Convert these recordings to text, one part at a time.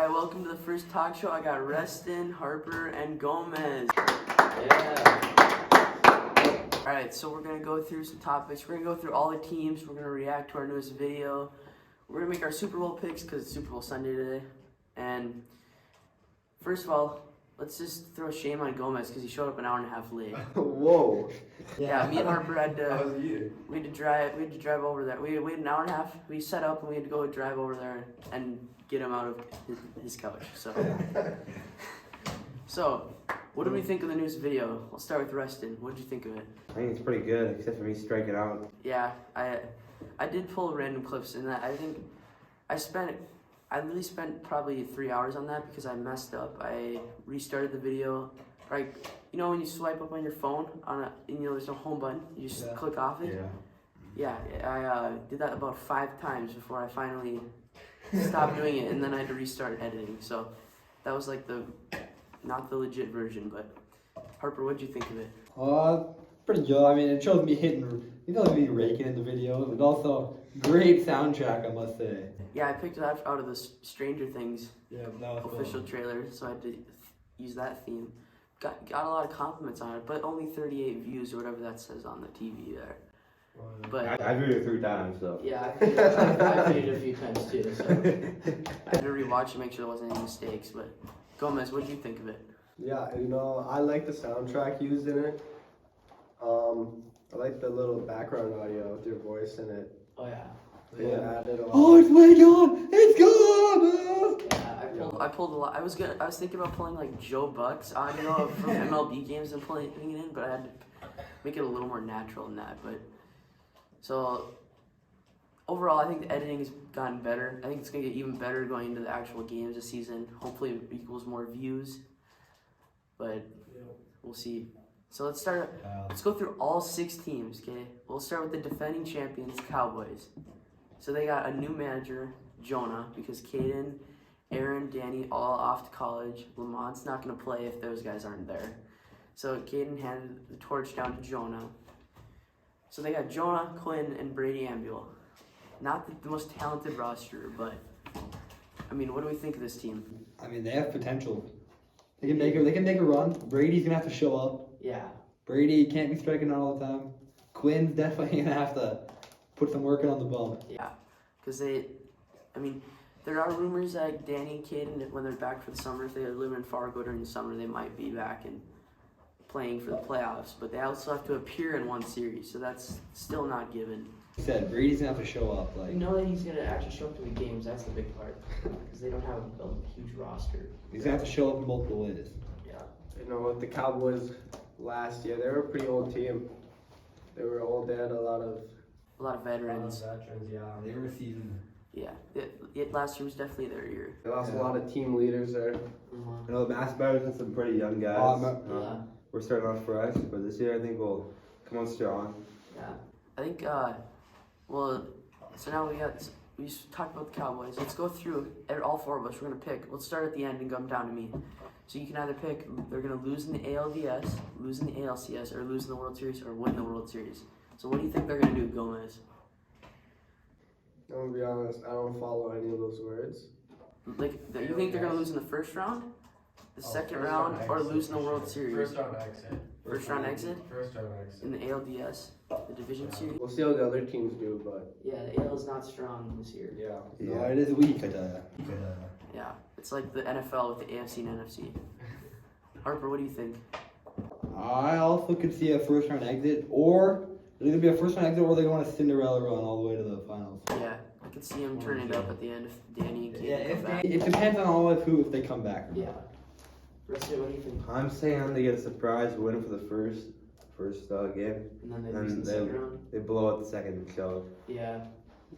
Alright, welcome to the first talk show. I got Reston, Harper, and Gomez. Yeah. Alright, so we're going to go through some topics. We're going to go through all the teams. We're going to react to our newest video. We're going to make our Super Bowl picks because it's Super Bowl Sunday today. And first of all, let's just throw shame on Gomez because he showed up an hour and a half late. Whoa. Yeah, me and Harper had How to, was you? we had to drive over there. We waited an hour and a half. We set up and we had to go drive over there and get him out of his couch. So, what do we think of the newest video? I'll start with Reston. What did you think of it? I think it's pretty good, except for me striking out. Yeah, I did pull random clips in that. I think I really spent probably 3 hours on that because I messed up. I restarted the video. Like, you know when you swipe up on your phone there's no home button, you just click off it? Yeah, I did that about 5 times before I finally stopped doing it, and then I had to restart editing. So that was like not the legit version, but Harper, what'd you think of it? Pretty good. I mean, it shows me me raking in the video, and also great soundtrack, I must say. Yeah, I picked that out of the Stranger Things That was official trailer, so I had to use that theme. Got a lot of compliments on it, but only 38 views or whatever that says on the TV there. But I viewed it 3 times, so. yeah, I played it a few times too, so I had to rewatch to make sure there wasn't any mistakes. But Gomez, what did you think of it? Yeah, I like the soundtrack used in it. I like the little background audio with your voice in it. Oh yeah. They added a lot. Oh, it's way gone! It's gone! Yeah, I pulled a lot. I was thinking about pulling like Joe Buck's audio from MLB games and putting it in, but I had to make it a little more natural than that. But so overall, I think the editing has gotten better. I think it's gonna get even better going into the actual games this season. Hopefully, it equals more views. But we'll see. So let's start. Let's go through all 6 teams. Okay, we'll start with the defending champions, Cowboys. So they got a new manager, Jonah, because Caden, Aaron, Danny all off to college. Lamont's not going to play if those guys aren't there. So Caden handed the torch down to Jonah. So they got Jonah, Quinn, and Brady Ambule. Not the most talented roster, but I mean, what do we think of this team? I mean, they have potential. They can make a run. Brady's gonna have to show up. Yeah. Brady can't be striking out all the time. Quinn's definitely gonna have to put some work in on the bump. Yeah, because there are rumors that Danny and Caden, when they're back for the summer, if they live in Fargo during the summer, they might be back and playing for the playoffs. But they also have to appear in one series, so that's still not given. He said Brady's gonna have to show up. We know that he's gonna actually show up to the games. That's the big part, because they don't have a huge roster. He's gonna have to show up in multiple ways. Yeah. With the Cowboys last year, they were a pretty old team. They were old. They had a lot of veterans. Veterans, yeah. They were seasoned. Yeah. Last year was definitely their year. They lost a lot of team leaders there. I know the Mass Bears had some pretty young guys. Yeah. We're starting off fresh, but this year I think we'll come on strong. Yeah. I think, so now we talked about the Cowboys. Let's go through all 4 of us. We're going to pick. Let's start at the end and come down to me. So you can either pick they're going to lose in the ALDS, lose in the ALCS, or lose in the World Series, or win the World Series. So what do you think they're going to do, Gomez? I'm gonna be honest, I don't follow any of those words. Like, you think they're going to lose in the first round, the second round, or lose in the World Series? First round exit. First round exit? First round exit. In the ALDS, the division series? We'll see how the other teams do, but Yeah, the AL is not strong this year. No, it is weak. Yeah, it's like the NFL with the AFC and NFC. Harper, what do you think? I also could see a first round exit, or there's gonna be a first round exit, or they're going to Cinderella run all the way to the finals. Yeah, I could see him turning it up at the end if Danny and Kate come back. It depends on all of who if they come back. Yeah. Rusty, what do you think? I'm saying they get a surprise win for the first game, And then they lose in the second round? they blow out the second, so Yeah.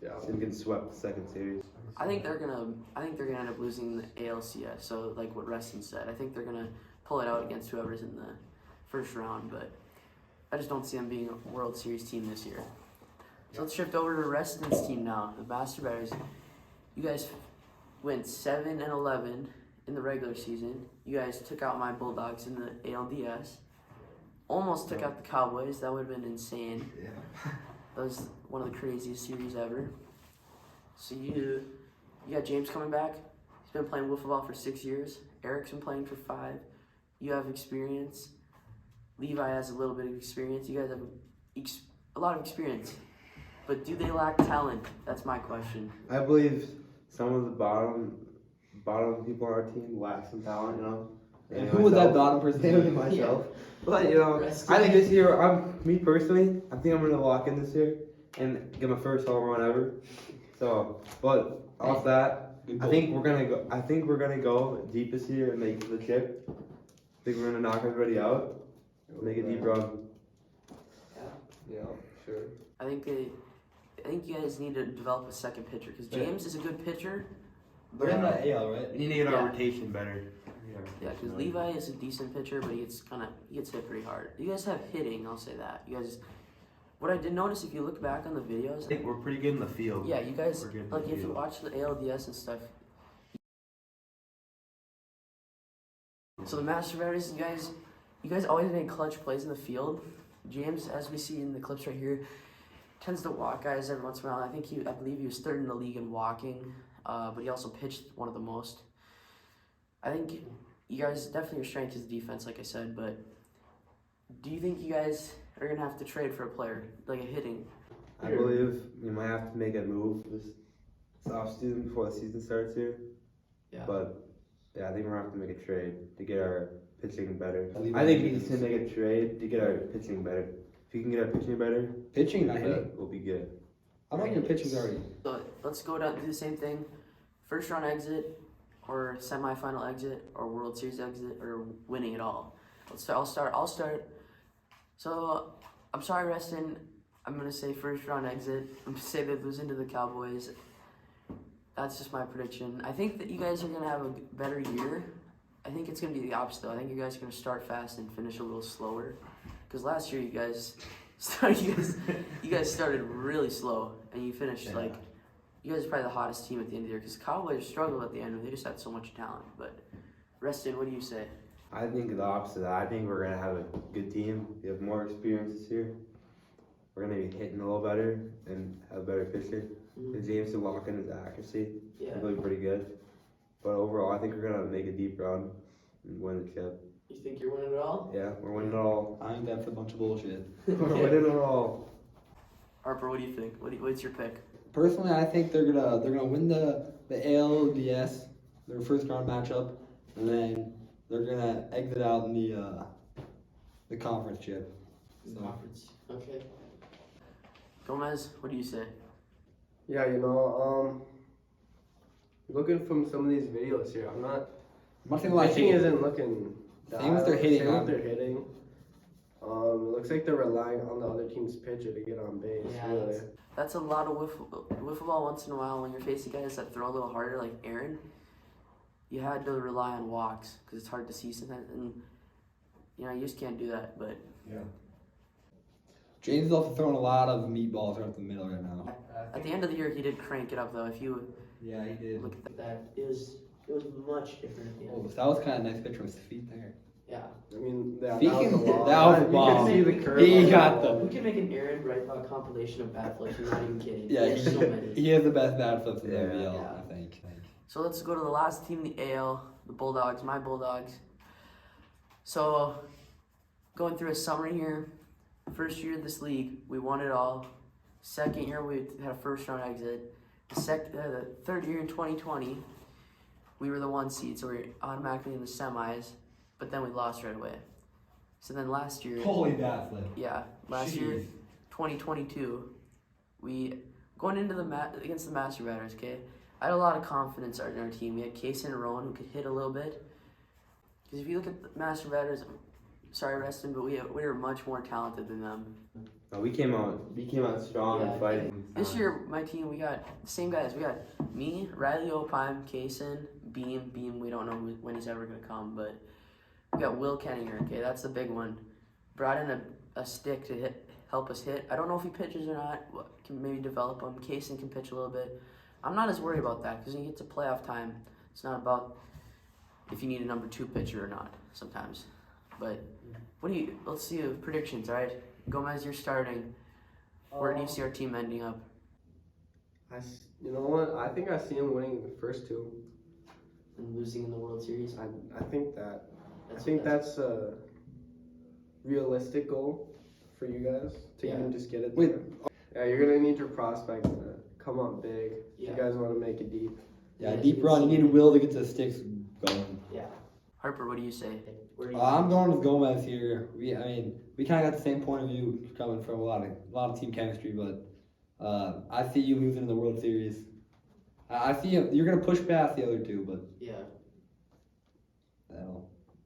it's gonna get swept the second series. I think they're gonna end up losing the ALCS. So like what Reston said, I think they're gonna pull it out against whoever's in the first round. But I just don't see them being a World Series team this year. So let's shift over to Reston's team now, the Master Bears. You guys went 7-11 in the regular season. You guys took out my Bulldogs in the ALDS. Almost took out the Cowboys. That would have been insane. Yeah. That was one of the craziest series ever. So you got James coming back. He's been playing wiffle ball for 6 years. Eric's been playing for 5. You have experience. Levi has a little bit of experience. You guys have a lot of experience. But do they lack talent? That's my question. I believe some of the bottom people on our team lack some talent, you know. And who was that bottom person? Maybe myself. But you know, I think this year, me personally, I think I'm gonna lock in this year and get my first home run ever. So, but off that, I think we're gonna go deep this year and make the chip. I think we're gonna knock everybody out, make a deep run. Yeah, sure. I think you guys need to develop a second pitcher because James is a good pitcher. We're in the AL, right? We need to get Yeah. our rotation better. Yeah, because Levi is a decent pitcher, but he gets hit pretty hard. You guys have hitting, I'll say that. You guys, what I did notice if you look back on the videos, I think we're pretty good in the field. yeah, you guys We're good in like the if you field. watch the ALDS and stuff. So the master batters, you guys always make clutch plays in the field. James, as we see in the clips right here, tends to walk guys every once in a while. I believe he was third in the league in walking, but he also pitched one of the most. I think you guys definitely your strength is defense, like I said. But do you think you guys are gonna have to trade for a player like a hitting? I believe we might have to make a move this off season before the season starts here. Yeah. But yeah, I think we're gonna have to make a trade to get our pitching better. Believe I think it we need to make a trade to get our pitching better. If we can get our pitching better, Pitching, not hitting. we'll be good. I don't think your pitching's already. So let's go down do the same thing. First round exit, or semifinal exit, or World Series exit, or winning it all. I'll start. So I'm sorry, Reston. I'm gonna say first round exit. I'm gonna say they lose into the Cowboys. That's just my prediction. I think that you guys are gonna have a better year. I think it's gonna be the opposite though. I think you guys are gonna start fast and finish a little slower. Because last year you guys started really slow and you finished like you guys are probably the hottest team at the end of the year. Because Cowboys struggled at the end. They just had so much talent. But Reston, what do you say? I think the opposite of that. I think we're gonna have a good team. We have more experience this year. We're gonna be hitting a little better and have a better pitcher. And James to lock in his accuracy. Yeah. He's really pretty good. But overall, I think we're gonna make a deep run and win the chip. You think you're winning it all? Yeah, we're winning it all. I think that's a bunch of bullshit. We're winning it all. Harper, what do you think? What's your pick? Personally, I think they're gonna win the ALDS, their first round matchup, and then they're gonna exit out in the conference chip. So. Conference. Okay. Gomez, what do you say? Yeah, looking from some of these videos here, I'm not. One thing like Pitching isn't looking. Same with their hitting, Same huh? with their hitting. It looks like they're relying on the other team's pitcher to get on base. Yeah, Really. That's a lot of wiffle ball once in a while when you're facing guys that throw a little harder, like Aaron. You had to rely on walks because it's hard to see sometimes, and you just can't do that. But James is also throwing a lot of meatballs right up the middle right now. at the end of the year, he did crank it up though. If you Yeah, he did. look at that, it was much different at the Oh, so that was kind of a nice picture of his feet there. Yeah. I mean, that Speaking- was a lot. that was a You bomb. can see the curve. He on got the ball. We can make an Aaron compilation of bad flips. I'm not even kidding. Yeah, There's so many. he has the best bat flips in the Yeah. WBL, Yeah. I think. So let's go to the last team in the AL, the Bulldogs, my Bulldogs. So, going through a summary here. First year of this league, we won it all. Second year, we had a first round exit. The third year in 2020, we were the 1 seed, so we were automatically in the semis, but then we lost right away. So then last year, Holy bat flip. last year, Jeez. 2022, we going into against the Master Batters. Okay, I had a lot of confidence in our team. We had Case and Rowan who could hit a little bit. Because if you look at the Master Batters, sorry, Reston, but we were much more talented than them. No, we came out strong Yeah. and fighting. This year, my team, we got the same guys. We got me, Riley Opheim, Kaysen, Beam. We don't know when he's ever going to come, but we got Will Kenninger. Okay, that's the big one. Brought in a stick to help us hit. I don't know if he pitches or not. Can maybe develop him. Kaysen can pitch a little bit. I'm not as worried about that because when you get to playoff time, it's not about if you need a number 2 pitcher or not sometimes. But let's see predictions, all right? Gomez, you're starting. Where do you see our team ending up? You know what? I think I see him winning the first 2. and losing in the World Series? I think that's a realistic goal for you guys to Yeah. even just get it Wait. there. Yeah, you're gonna need your prospects to come up big if Yeah. you guys want to make it deep. Yeah, Yeah, deep you run. can You see need it. will to get the sticks going. Yeah. Harper, what do you say? Where do you I'm going with Gomez here. We kind of got the same point of view coming from a lot of team chemistry, but I see you losing in the World Series. I see you're gonna push past the other two, but Yeah.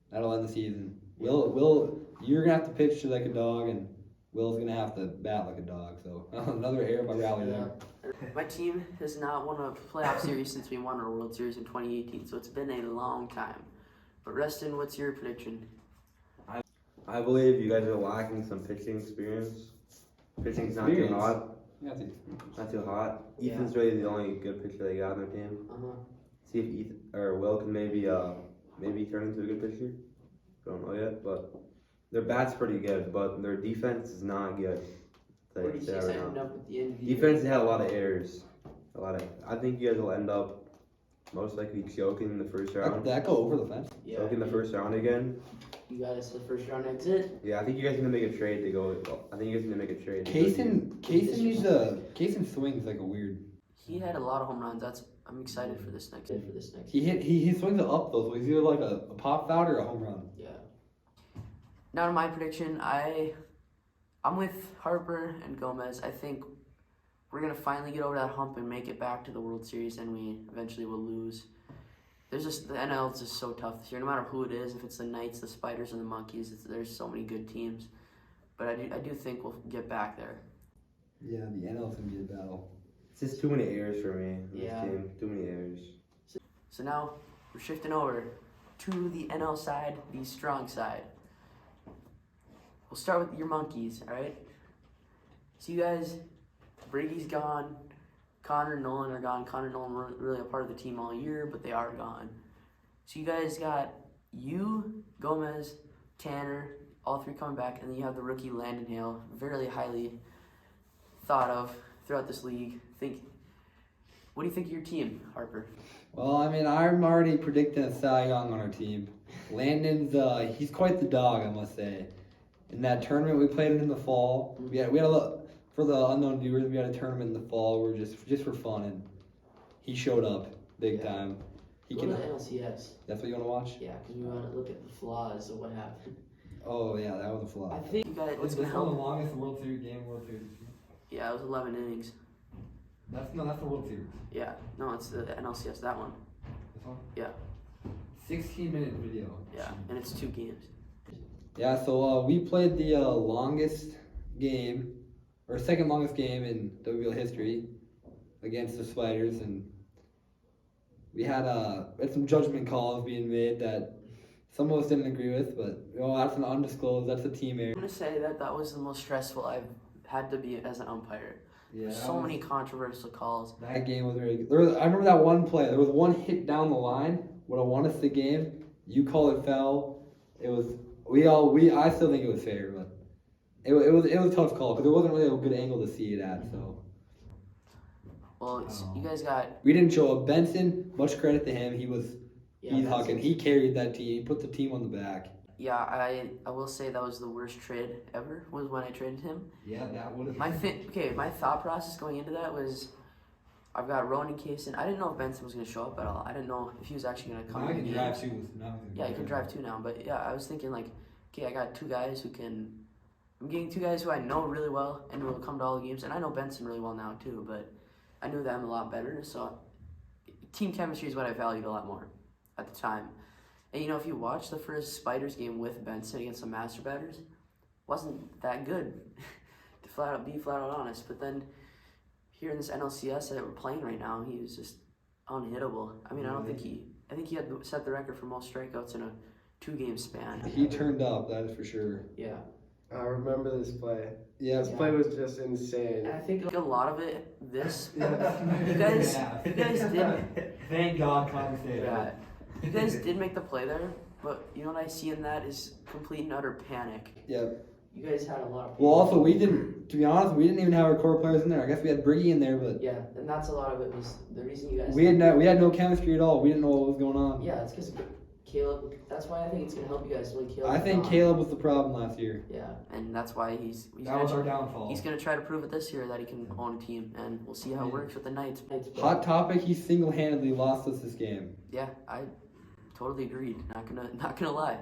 that'll end the season. Will you're gonna have to pitch to like a dog, and Will's gonna have to bat like a dog. So another air by rally there. My team has not won a playoff series since we won our World Series in 2018, so it's been a long time. But Reston, what's your prediction? I believe you guys are lacking some pitching experience. Pitching's not too hot. Yeah, I see. Not too hot. Yeah. Ethan's really the only good pitcher they got on their team. See if Ethan or Will can maybe turn into a good pitcher. Don't know yet, but their bat's pretty good, but their defense is not good. Where do you see us ending up at the end of the year? Defense had a lot of errors. I think you guys will end up most likely choking in the first round. That go over the fence. Yeah. Choking the first round again. You got us the first round exit. Yeah, I think you guys are gonna make a trade to go. I think you guys are gonna make a trade. Kaysen swings like a weird. He had a lot of home runs. I'm excited for this next. He swings it up though, so he's either like a pop out or a home run. Yeah. Now to my prediction, I'm with Harper and Gomez. I think we're gonna finally get over that hump and make it back to the World Series, and we eventually will lose. The NL is just so tough this year. No matter who it is, if it's the Knights, the Spiders, and the Monkeys, there's so many good teams. But I do think we'll get back there. Yeah, the NL's gonna be a battle. It's just too many errors for me. In Yeah. This team. Too many errors. So now we're shifting over to the NL side, the strong side. We'll start with your Monkeys, all right? So you guys, Brady's gone. Connor and Nolan are gone. Connor and Nolan weren't really a part of the team all year, but they are gone. So you guys got you, Gomez, Tanner, all three coming back, and then you have the rookie Landon Hale, very highly thought of throughout this league. What do you think of your team, Harper? Well, I'm already predicting a Cy Young on our team. Landon's he's quite the dog, I must say. In that tournament we played in the fall, we had a lot. For the unknown viewers, we had a tournament in the fall. We're just for fun, and he showed up big time. He Go can. to the NLCS. That's what you want to watch? Yeah, because we want to look at the flaws of what happened. Oh yeah, that was a flaw. I think you guys, what's This gonna one the help? longest World Series game, World Series. Yeah, it was 11 innings. That's the World Series. Yeah, no, it's the NLCS, that one. This one? Yeah. 16-minute video. Yeah, and it's 2 games. Yeah, so we played the longest game, or second longest game in WBL history, against the Spiders, and we had some judgment calls being made that some of us didn't agree with, but that's an undisclosed. That's a team error. I'm gonna say that was the most stressful I've had to be as an umpire. Yeah, So many controversial calls. That game was really good. I remember that one play. There was one hit down the line. Would have won us the game. You call it foul. It was. I still think it was fair, but it was a tough call because there wasn't really a good angle to see it at. So Well, you guys got. we didn't show up. Benson, much credit to him. He's that's hucking. it. He carried that team. He put the team on the back. Yeah, I will say that was the worst trade ever. Was when I traded him. Yeah, that would have. My thought process going into that was, I've got Rowan and Kaysen. I didn't know if Benson was gonna show up at all. I didn't know if he was actually gonna come. Now in he the can games. drive too. Yeah, he can drive too now. But yeah, I was thinking like, okay, I got 2 guys who can. I'm getting 2 guys who I know really well and who will come to all the games, and I know Benson really well now too. But I knew them a lot better, so team chemistry is what I valued a lot more at the time. And if you watch the first Spiders game with Benson against the Master Batters, wasn't that good, to be flat out honest. But then here in this NLCS that we're playing right now, he was just unhittable. I think he had set the record for most strikeouts in a 2-game span. He turned up. That is for sure. Yeah. I remember this play. Yeah. This play was just insane. And I think a lot of it, you guys Yeah. did. Thank God, Connor stayed. Yeah. You guys did make the play there, but you know what I see in that is complete and utter panic. Yeah. You guys had a lot of. Well, also we didn't. To be honest, we didn't even have our core players in there. I guess we had Briggy in there, but Yeah, and that's a lot of it was the reason you guys. we had no chemistry at all. We didn't know what was going on. Yeah, it's because Caleb. That's why I think it's gonna help you guys when Caleb. I think Caleb was the problem last year. Yeah, and that's why he's That was our downfall. he's gonna try to prove it this year that he can own a team, and we'll see how it works with the Knights. Hot topic: he single-handedly lost us this game. Yeah, I totally agreed. Not gonna lie,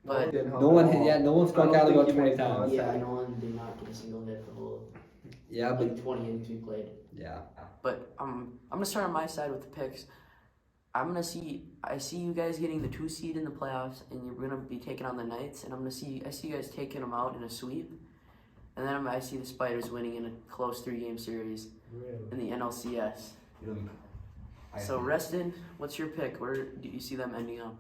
but No one struck out about 20 times. yeah, no one did not get a single hit the whole Yeah, but 20 innings we played. yeah. But I'm gonna start on my side with the picks. I see you guys getting the 2 seed in the playoffs, and you're gonna be taking on the Knights, and I see you guys taking them out in a sweep, and then I see the Spiders winning in a close 3-game series in the NLCS. So Reston, what's your pick? Where do you see them ending up?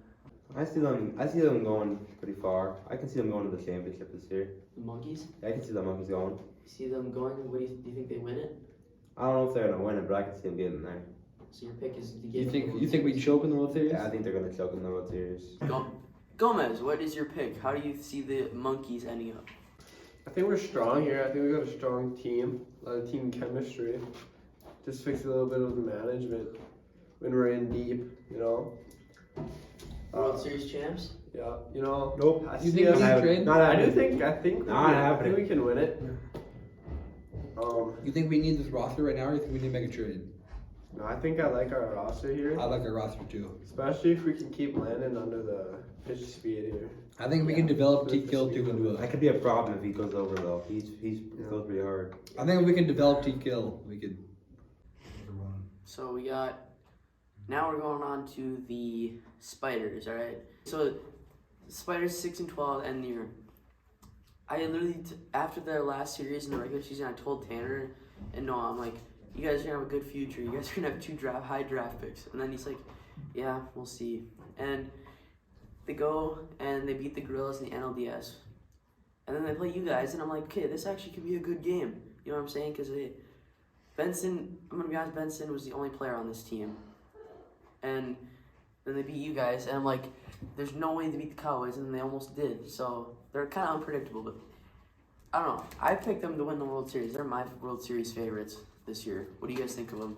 I see them going pretty far. I can see them going to the championship this year. The Monkeys? I can see the Monkeys going. You see them going? What do you think they win it? I don't know if they're gonna win it, but I can see them getting there. So your pick is to You get. think we choke in the World Series? Yeah, I think they're gonna choke in the World Series. Gomez, what is your pick? How do you see the Monkeys ending up? I think we're strong here. I think we got a strong team, a lot of team chemistry. Just fix a little bit of the management when we're in deep, you know. World Series champs? Yeah, you know. Nope. I You see think us- we Not trade? happening. I think Not I happening. think we can win it. You think we need this roster right now, or you think we need to make a trade? No, I think I like our roster here, I like our roster too. especially if we can keep Landon under the pitch speed here. I think we can develop Teak Gill too into That a. could be a problem if he goes over though. He goes pretty hard. I think if we can develop Teak Gill, we could. So we got. Now we're going on to the Spiders, alright? So, Spiders 6-12 end the year. I literally, after their last series in the regular season, I told Tanner and Noah, I'm like, you guys are gonna have a good future. You guys are gonna have 2 high draft picks. And then he's like, yeah, we'll see. And they go and they beat the Gorillas in the NLDS. And then they play you guys, and I'm like, okay, this actually could be a good game. You know what I'm saying? Because Benson, I'm gonna be honest, Benson was the only player on this team. And then they beat you guys, and I'm like, there's no way to beat the Cowboys, and they almost did. So they're kind of unpredictable, but I don't know. I picked them to win the World Series. They're my World Series favorites this year. What do you guys think of them?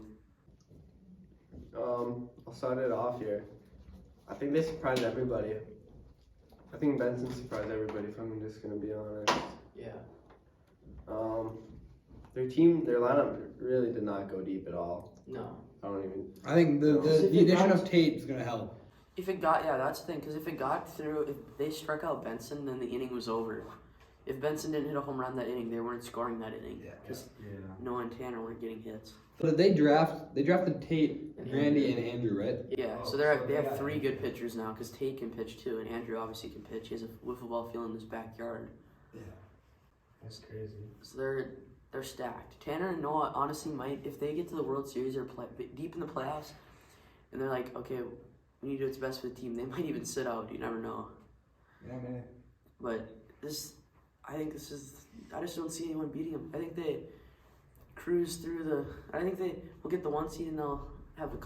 I'll start it off here. I think they surprised everybody. I think Benson surprised everybody, if I'm just gonna be honest. Yeah. Their lineup really did not go deep at all. No. I don't even. I think the addition of Tate is gonna help. If it got, yeah, that's the thing. Because if it got through, if they struck out Benson, then the inning was over. If Benson didn't hit a home run that inning, they weren't scoring that inning. Because Noah and Tanner weren't getting hits. So did they drafted Tate, Grandy, and Andrew, right? Yeah, so they have 3 good pitchers now. Because Tate can pitch too, and Andrew obviously can pitch. He has a wiffle ball field in his backyard. Yeah. That's crazy. So they're stacked. Tanner and Noah honestly might, if they get to the World Series or play deep in the playoffs, and they're like, okay, we need to do what's best for the team. They might even sit out. You never know. Yeah, man. But I just don't see anyone beating them. I think they cruise through I think they will get the 1 seed and they'll have a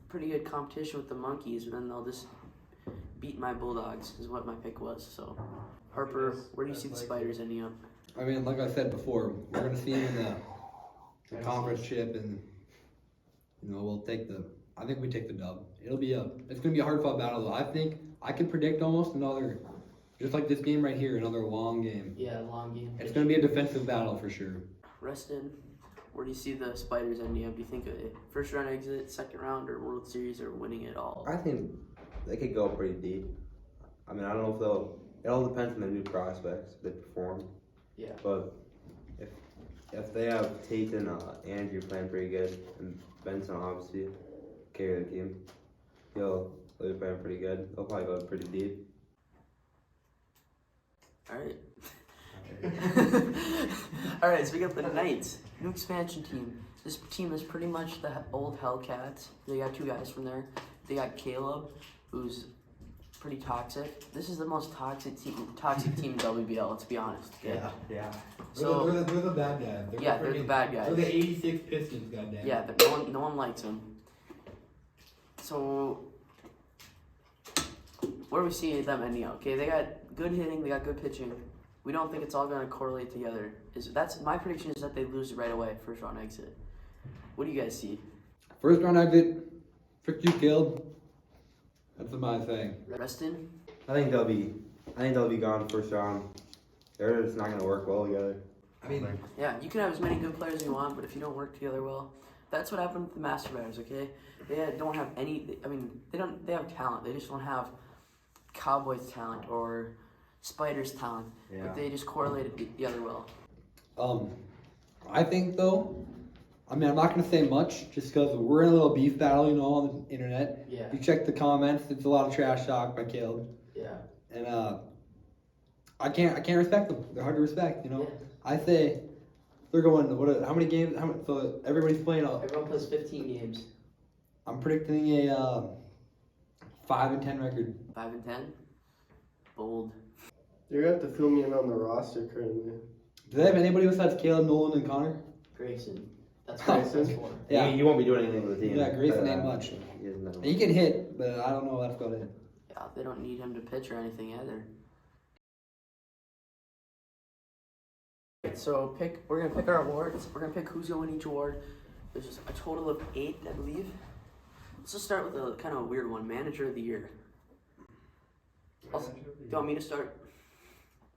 pretty good competition with the Monkeys, and then they'll just beat my Bulldogs. Is what my pick was. So Harper, where do you see the Spiders ending up? I mean, like I said before, we're gonna see him in the conference chip, and I think we take the dub. It's gonna be a hard fought battle though. I think I can predict almost another, just like this game right here, another long game. Yeah, long game. It's gonna be a defensive battle for sure. Reston, where do you see the Spiders ending up? Do you think a first round exit, second round, or World Series, or winning it all? I think they could go pretty deep. I mean, I don't know if they'll. It all depends on the new prospects if they perform. Yeah. But if they have Tate and Andrew playing pretty good, and Benson obviously carry the team, they'll be playing pretty good. They'll probably go pretty deep. All right. All right, so we got the Knights, new expansion team. This team is pretty much the old Hellcats. They got 2 guys from there. They got Caleb, who's pretty toxic. This is the most toxic team in WBL, let's be honest. Okay? Yeah. So they're the bad guys. they're the bad guys. They're the 86 Pistons, goddamn. Yeah, no one likes them. So where do we see them ending up? Okay, they got good hitting, they got good pitching. we don't think it's all going to correlate together. That's my prediction is that they lose right away, first round exit. What do you guys see? First round exit, frick you killed. That's my thing. Reston? I think they'll be gone first round. They're just not gonna work well together. I mean, Yeah, you can have as many good players as you want, but if you don't work together well, that's what happened with the Master Batters, okay? Don't have any, I mean, they have talent. They just don't have Cowboys talent or Spiders talent. Yeah. But they just correlated together well. I think though, I mean, I'm not gonna say much just because we're in a little beef battle, you know, on the internet. Yeah, If you check the comments, it's a lot of trash talk by Caleb, yeah. and I can't respect them. They're hard to respect, you know. I say they're going. How many games? So everybody's playing. Everyone plays 15 games. I'm predicting a 5-10 record. 5-10. Bold. You're gonna have to fill me in on the roster currently. Do they have anybody besides Caleb, Nolan, and Connor? Grayson. That's Grayson? for. Yeah. He won't be doing anything with the team. Yeah, Grayson but, ain't much. He isn't that He can hit, but I don't know if that's about it. Yeah, they don't need him to pitch or anything either. So we're gonna pick our awards. We're gonna pick who's gonna win each award. There's just a total of 8, I believe. Let's just start with a kind of a weird one, Manager of the Year. Do you want me to start?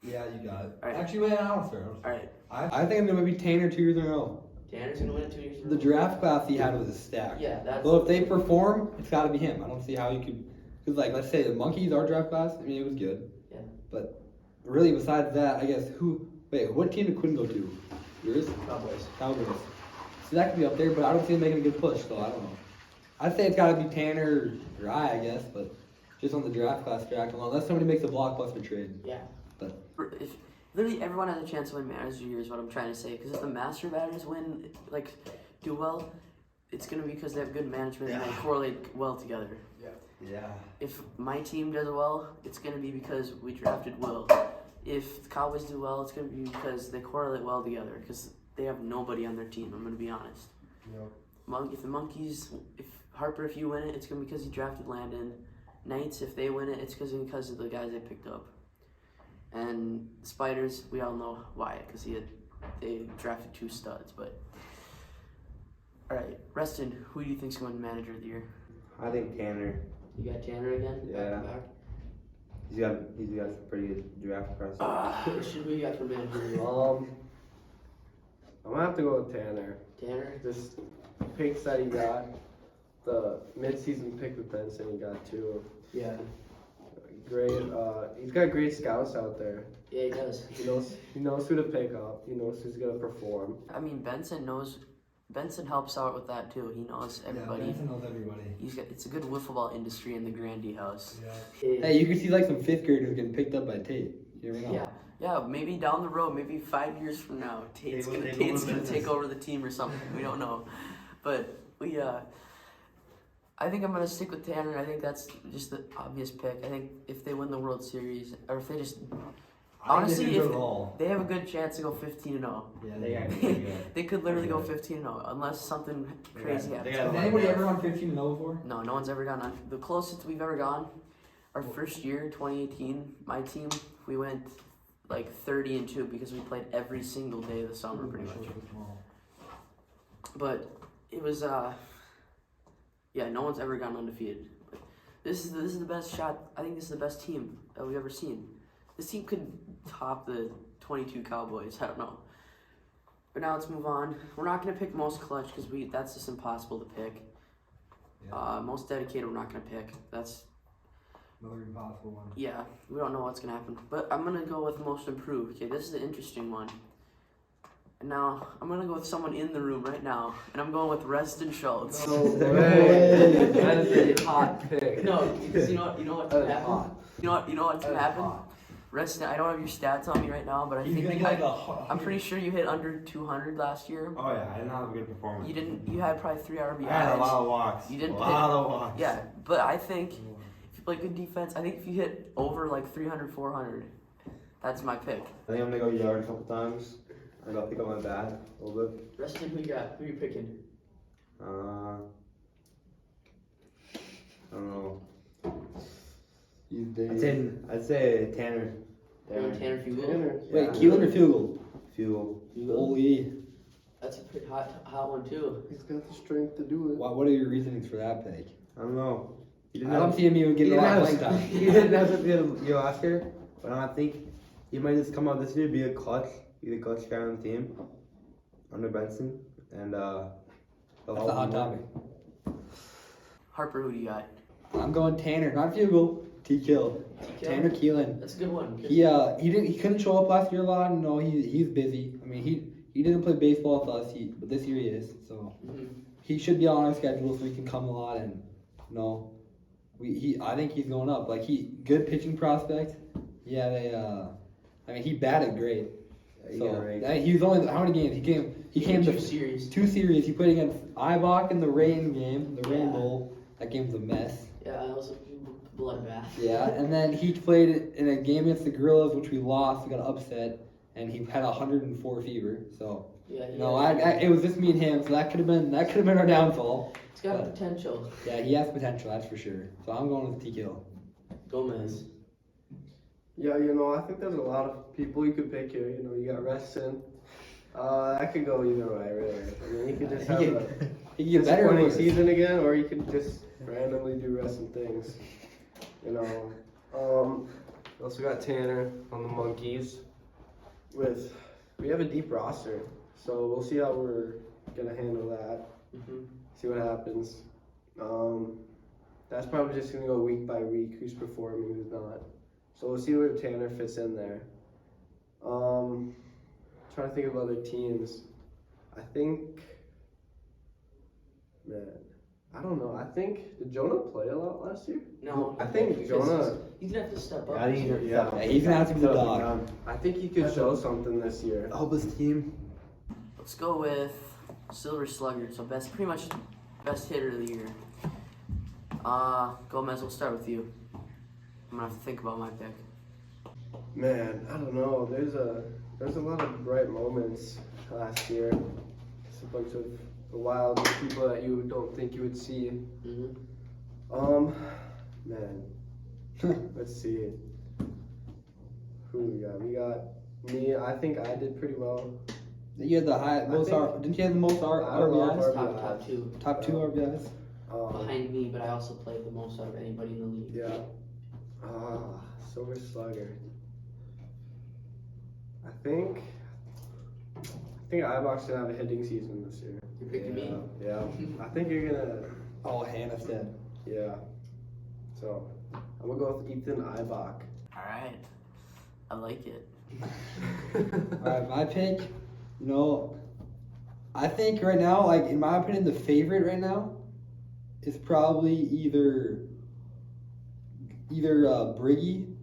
yeah, you got it. All right. Actually, wait, I don't fair. All right. I think I'm gonna be Tanner 2 years in a row. Tanner's gonna win it 2 years in a The row. draft class he had was a stack. Yeah, that's. Well, if they perform, it's got to be him. I don't see how you could, because like let's say the Monkeys, our draft class. I mean, it was good. Yeah. But really, besides that, I guess what team did Quinn go to? Yours? Cowboys. Cowboys. So that could be up there, but I don't see him making a good push. So I don't know. I'd say it's got to be Tanner or I guess, but just on the draft class track alone, unless somebody makes a blockbuster trade. Yeah. But If literally everyone has a chance to win Manager of the Year is what I'm trying to say. Because if the Master Batters do well, it's gonna be because they have good management and they correlate well together. Yeah. If my team does well, it's gonna be because we drafted Will. If the Cowboys do well, it's gonna be because they correlate well together. Because they have nobody on their team. I'm gonna be honest. Yep. If the Monkeys, if Harper, if you win it, it's gonna be because you drafted Landon. Knights, if they win it, it's because of the guys they picked up. And Spiders, we all know why, because they drafted 2 studs. But all right, Reston, who do you think's going to win Manager of the Year? I think Tanner. You got Tanner again? Yeah. He's got some pretty good draft process. Should we got for Manager of the Year? I'm gonna have to go with Tanner. Tanner? Just picks that he got. The mid-season pick with Benson he got too. Yeah. Great. He's got great scouts out there. Yeah, he does. He knows who to pick up. He knows who's gonna perform. I mean, Benson helps out with that too. He knows everybody. Yeah, Benson knows everybody. It's a good wiffle ball industry in the Grandy house. Yeah. hey, you could see like some 5th graders getting picked up by Tate. You never know. Yeah, maybe down the road, maybe 5 years from now, Tate's gonna take over the team or something. We don't know, but I think I'm gonna stick with Tanner. I think that's just the obvious pick. I think if they win the World Series, or if they just honestly, if if they have a good chance to go 15-0. yeah, they are. They could literally go 15-0 unless something crazy happens. Has anybody ever gone 15-0 before? No one's ever gone on. The closest we've ever gone, our first year, 2018, my team, we went like 30-2 because we played every single day of the summer pretty much. But it was no one's ever gone undefeated. But this is the best shot. I think this is the best team that we've ever seen. This team could top the 22 Cowboys. I don't know. But now let's move on. We're not gonna pick most clutch because that's just impossible to pick. Yeah. Most dedicated, we're not gonna pick. That's Another impossible one. yeah. We don't know what's gonna happen. But I'm gonna go with most improved. Okay, this is an interesting one. And now I'm gonna go with someone in the room right now, and I'm going with Reston Schultz. No way. That is a hot pick. No, because you know what's gonna happen. You know what's gonna happen. Reston, I don't have your stats on me right now, but I He's think gonna get like I'm pretty sure you hit under 200 last year. Oh yeah, I didn't have a good performance. You didn't. You had probably 3 RBIs. I had a lot of walks. You didn't a lot of walks. Yeah, but I think if you play good defense, I think if you hit over like 300, 400, that's my pick. I think I'm gonna go yard a couple times. I'm gonna pick up my bat a little bit. Reston, who you got? Who you picking? I don't know. He's big. I'd say Tanner. Tanner Fugel. Tanner. Wait, Keelan or field goal? Fuel. Holy. That's a pretty hot one too. He's got the strength to do it. What are your reasonings for that pick? I don't know. He I don't see him even getting a lot of playing time. He didn't have such a good year last year, but I think he might just come out this year, be the clutch guy on the team under Benson, and That's a hot topic. Harper, who do you got? I'm going Tanner, not field goal. T-Kill. Tanner Keelan. That's a good one. He couldn't show up last year a lot. No, he's busy. I mean he didn't play baseball with us, but this year he is. So he should be on our schedule so he can come a lot and I think he's going up. Like good pitching prospect. He had he batted great. He was only how many games? He came to 2 series. He played against Ibach in the rain game, the Rain Bowl. That game was a mess. Yeah, that was a bloodbath. Yeah, and then he played in a game against the Gorillas, which we lost. We got upset, and he had 104 fever. So it was just me and him. So that could have been our downfall. It's got potential. Yeah, he has potential, that's for sure. So I'm going with T-Kill. Gomez. Yeah, I think there's a lot of people you could pick here. You got Reston. That could go either way, really. I mean, he could just have a He get better disappointing season again, or he could just randomly do Reston things. We also got Tanner on the Monkeys. We have a deep roster, so we'll see how we're gonna handle that. See what happens. That's probably just gonna go week by week. Who's performing, who's not. So we'll see where Tanner fits in there. Trying to think of other teams. I don't know. Did Jonah play a lot last year? No. I think Jonah. He's gonna have to step up. Yeah, he's gonna have to be the dog. I think he could show something this year. Help his team. Let's go with Silver Slugger. So pretty much best hitter of the year. Gomez, we'll start with you. I'm gonna have to think about my pick. Man, I don't know. There's a lot of bright moments last year. It's a bunch of wild people that you don't think you would see. Man, let's see. Who we got? We got me. I think I did pretty well. You had the most didn't you have the most RBIs? Top two RBIs. Behind me, but I also played the most out of anybody in the league. Yeah. Silver Slugger. I think Ibach's gonna have a hitting season this year. You're picking me? Yeah. I think you're gonna. Oh, Hannah said. Yeah. So I'm gonna go with Ethan Ibach. All right. I like it. Alright, my pick. I think right now, like in my opinion, the favorite right now is probably either Briggy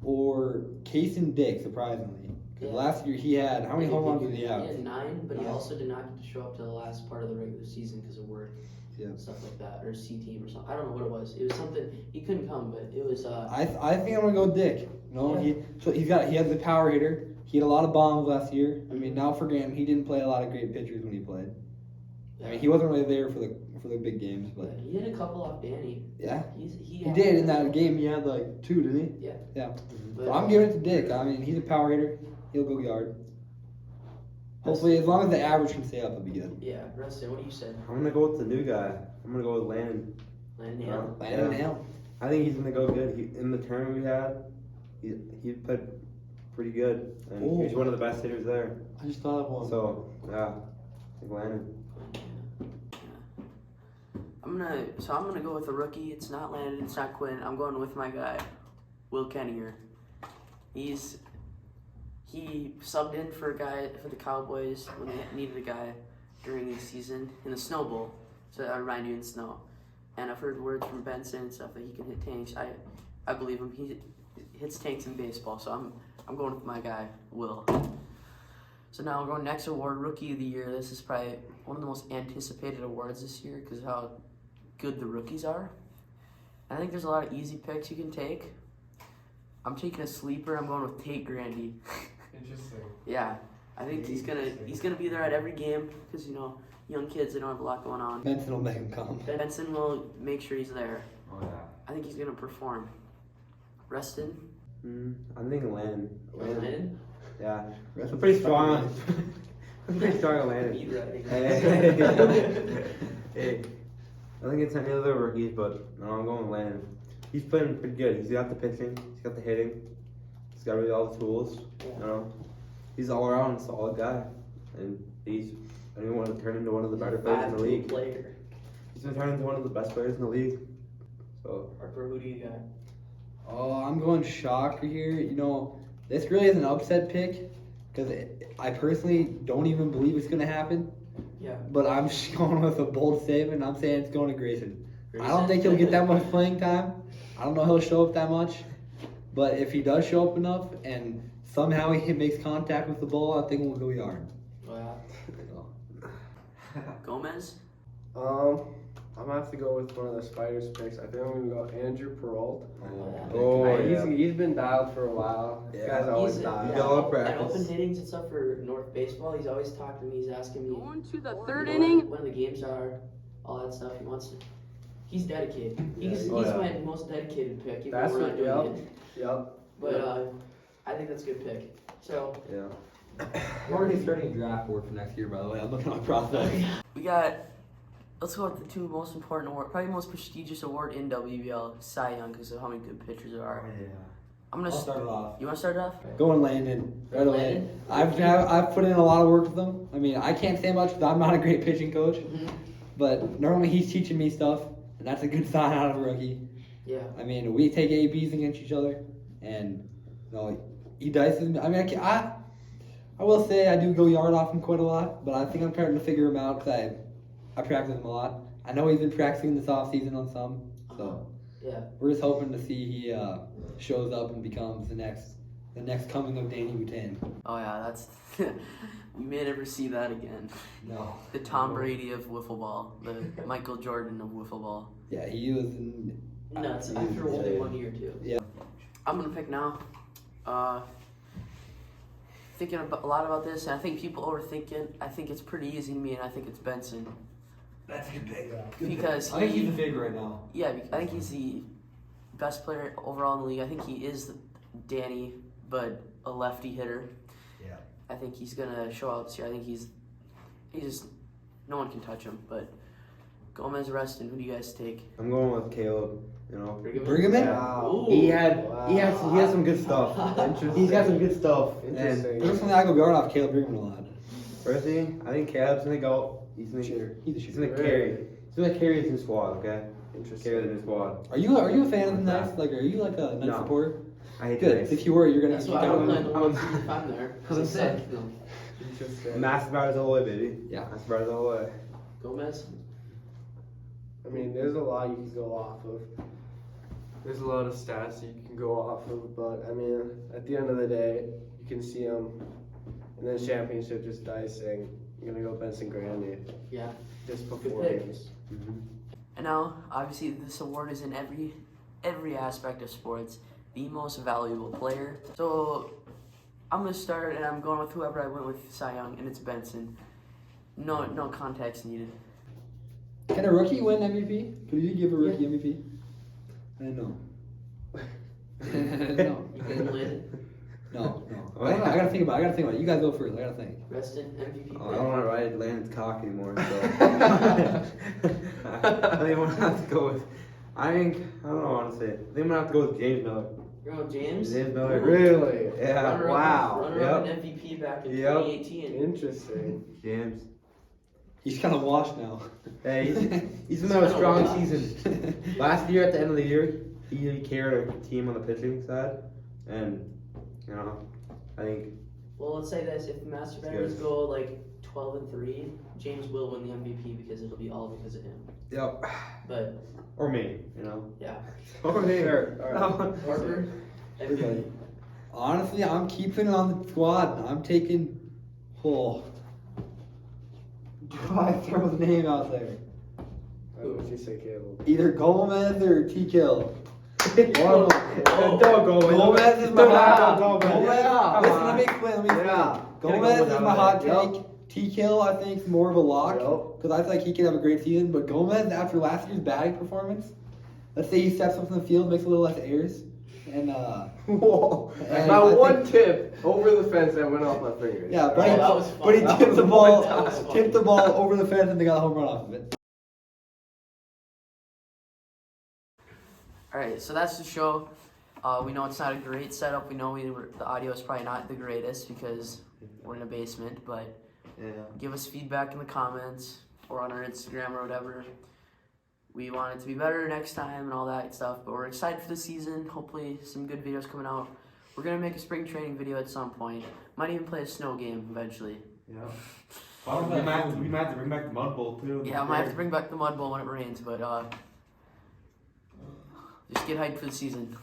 or Case and Dick, surprisingly. Because last year he had, how many home runs did he have? He had 9, but he also did not get to show up to the last part of the regular season because of work. Yeah. Stuff like that, or C team or something. I don't know what it was. It was something, he couldn't come, but it was, I think I'm gonna go Dick. He has the power hitter. He had a lot of bombs last year. I mean, now for granted, he didn't play a lot of great pitchers when he played. I mean, he wasn't really there for the big games, but he had a couple off Danny. Yeah, he did in that game. He had like 2, didn't he? Yeah. Yeah. But I'm giving it to Dick. I mean, he's a power hitter. He'll go yard. Hopefully, as long as the average can stay up, it'll be good. Yeah, Rustin, what do you say? I'm gonna go with the new guy. I'm gonna go with Landon. Landon Hale. Landon Hale. I think he's gonna go good. In the tournament we had, he played pretty good, and he's one of the best hitters there. I just thought of one. So yeah, I think Landon. I'm gonna go with a rookie. It's not Landon. It's not Quinn. I'm going with my guy, Will Kenninger. He subbed in for the Cowboys when they needed a guy during the season in the Snow Bowl to remind you in snow. And I've heard words from Benson and stuff that he can hit tanks. I believe him. He hits tanks in baseball. So I'm going with my guy, Will. So now we're going next award, Rookie of the Year. This is probably one of the most anticipated awards this year because of how good the rookies are. I think there's a lot of easy picks you can take. I'm taking a sleeper. I'm going with Tate Grandy. Interesting. Yeah, I think he's gonna be there at every game because young kids, they don't have a lot going on. Benson will make him come. Benson will make sure he's there. Oh yeah. I think he's gonna perform. Reston. I'm thinking Landon. Landon? Yeah. Rest I'm of pretty the strong on. fucking I'm pretty strong on Landon. Beat writing. Hey, I think it's any of the rookies, but no, I'm going with Landon. He's playing pretty good. He's got the pitching, he's got the hitting, he's got really all the tools. You know, he's all around solid guy, and he's. I don't want to turn into one of the better players in the 5'2" league. player. He's been turning into one of the best players in the league. So Harper, who do you got? Oh, I'm going shocker here. You know, this really is an upset pick because I personally don't even believe it's going to happen. Yeah. But I'm just going with a bold statement. I'm saying it's going to Grayson. I don't Grayson? think he'll get that much playing time. I don't know if he'll show up that much. But if he does show up enough and somehow he makes contact with the ball, I think we'll go yard. Wow. Gomez? I'm gonna have to go with one of the Spiders picks. I think I'm gonna go Andrew Peralta. Oh, yeah. He's been dialed for a while. This guy's always He's dialed. got a lot of at practice. open hittings and stuff for North Baseball. He's always talking to me. He's asking me Going to the third when- inning. when the games are, all that stuff. He wants to. He's dedicated. He's Oh, yeah. my most dedicated pick. Even That's though we're not what- doing it. Yep. But I think that's a good pick. So Yeah. I'm already starting a draft board for next year, by the way. I'm looking at my prospects. we got. Let's go with the two most important award, probably most prestigious award in WBL, Cy Young, because of how many good pitchers there are. Yeah. I'm gonna. I'll start it off. You want to start it off? Going Landon. Right away. Landon? I've put in a lot of work with him. I mean, I can't say much because I'm not a great pitching coach. Mhm. But normally he's teaching me stuff, and that's a good sign out of a rookie. Yeah. I mean, we take ABs against each other, and you know, he dices me. I mean, I will say I do go yard off him quite a lot, but I think I'm starting to figure him out because I practice him a lot. I know he's been practicing this off season on some, so Yeah. we're just hoping to see he shows up and becomes the next coming of Danny Boutin. Oh yeah, that's. We may never see that again. No. The Tom Brady of wiffle ball, the Michael Jordan of wiffle ball. Yeah, he was. In, Nuts. he After was only insane. 1 year too. Yeah. I'm gonna pick now. Thinking a lot about this, and I think people overthink it. I think it's pretty easy to me, and I think it's Benson. That's a good pick. Because I think he- he's the favorite right now. Yeah, I think he's the best player overall in the league. I think he is Danny, but a lefty hitter. Yeah. I think he's gonna show out this year. I think he's just no one can touch him. But Gomez, Reston, who do you guys take? I'm going with Caleb. You know. Brigham? Ooh. He has some good stuff. Interesting. He's got some good stuff. And Interesting. Personally, I go guard off Caleb Brigham a lot. personally, I think Caleb's gonna go. He's gonna He's a He's shooter. gonna carry. He's gonna carry his new squad. Okay. Interesting. Carry the new squad. Are you a fan of the Knights? Like, are you like a Knights No. supporter? I hate Good. this. If you were, you're gonna. That's you why I gotta don't win. play the ones if I'm there. I'm It's sick. like, no. Interesting. Master Brothers all the way, baby. Yeah. Master Brothers all the way. Gomez. I mean, there's a lot you can go off of. There's a lot of stats you can go off of, but I mean, at the end of the day, you can see him in the championship just dicing. You're gonna go Benson Grandy. Yeah. Just pick. performance. And now, obviously, this award is in every aspect of sports. The most valuable player. So, I'm gonna start, and I'm going with whoever I went with, Cy Young, and it's Benson. No context needed. Can a rookie win MVP? Could you give a rookie MVP? I don't know. no. You can win. No. I don't know. I gotta think about it. You guys go first. I gotta think. Reston MVP. Oh, I don't want to ride Landon's cock anymore, so I think I'm gonna have to go with. I don't know, honestly. I think I'm gonna have to go with James Miller. You're going James. James Miller. Really? Yeah. Wow. Runner-up in MVP back in Yep. 2018. Interesting. James. He's kind of washed now. Hey, he's been having a strong season. Last year, at the end of the year, he carried our team on the pitching side, and you know, I think Well, let's say this: if the Master Banners go like 12-3, James will win the MVP because it'll be all because of him. yep, But or me, you know. yeah, Or me. Sure. All right. Harper, MVP. Honestly, I'm keeping it on the squad. I'm taking. Oh. Do I throw the name out there? What would you say, Caleb? Either Gomez or T-Kill. One of them. Don't go. Gomez is my hot. Don't go. Gomez. Yeah. Listen, let me explain. Yeah. Gomez is my hot Yep. take. T-Kill, I think, is more of a lock Yep. because I feel like he could have a great season. But Gomez, after last year's batting performance, let's say he steps up in the field, makes a little less errors. and Whoa! And That I one tip over the fence that went off my finger. yeah, Oh, that was fun. but he That tipped was the fun. ball, That was fun. tipped the ball over the fence, and they got a home run off of it. All right, so that's the show. We know it's not a great setup. We know the audio is probably not the greatest because we're in a basement. But Yeah. give us feedback in the comments or on our Instagram or whatever. We want it to be better next time and all that stuff. But we're excited for the season. Hopefully, some good videos coming out. We're gonna make a spring training video at some point. Might even play a snow game eventually. Yeah. We might have to bring back the mud bowl too. Yeah, I might have to bring back the mud bowl when it rains. But just get hyped for the season.